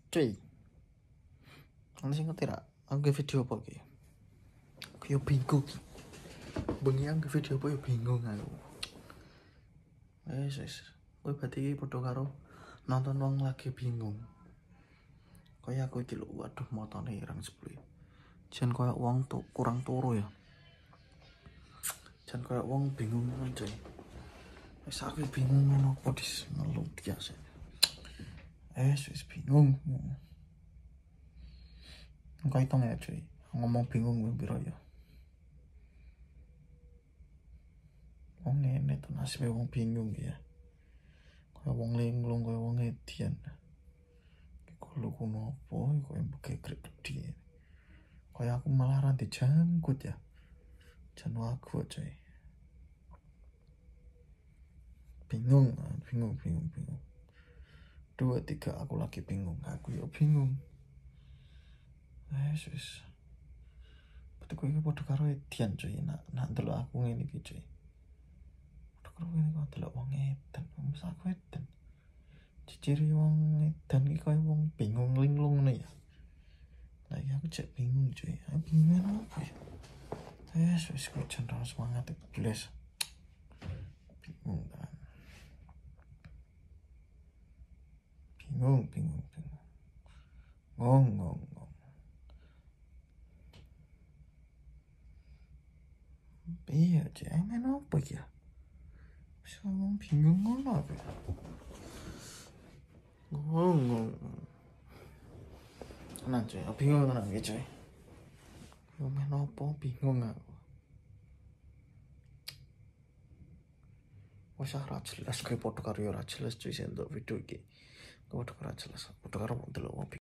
Cuy, ana sing ngerti ra? Aku video apa iki? Aku yo bingung. Bengi aku video apa yo bingung aku. Wes. Kowe berarti iki padha karo nonton wong lagi bingung. Kaya aku iki lho, waduh motone ireng sepuluh. Jan kaya wong tuh kurang turu ya. Jan kaya wong bingung ngono cuy. Wes aku bingung ngono apa dis ngelu biasa. Wes bingung. Engko itu ya cuy. Ngomong bingung piro ya. Wong ngene to nasibe wong bingung ya. Kaya wong linglung kaya wong edian. Kulo kuno apa kaya begegrek gede. Kaya aku malah ra dijangkut ya. Jan aku cuy. Bingung. 2, 3 aku lagi bingung. Aku ya bingung. Wes. Betul kowe iki padha karo edian cuy. Nak delok aku ngene iki cuy. Padha karo ngene kok delok wong edan. Wis aku edan. Ciri wong edan iki kaya wong bingung linglung ngene ya. Lah ya aku cek bingung cuy. Aku bingung apa ya? Wes kowe jan ra semangat beles. Bingung kan. Bingung. Ngong. Iya, cek emen apa ya? Bisa ngomong bingung ngono apa ya? Ngong. Tenang cuy, aku bingung tenang ya cuy. Ngomong apa bingung aku. Wes ora jelas kowe padha karo ora jelas cuy sendok video iki. Padha karo jelas. Padha karo delok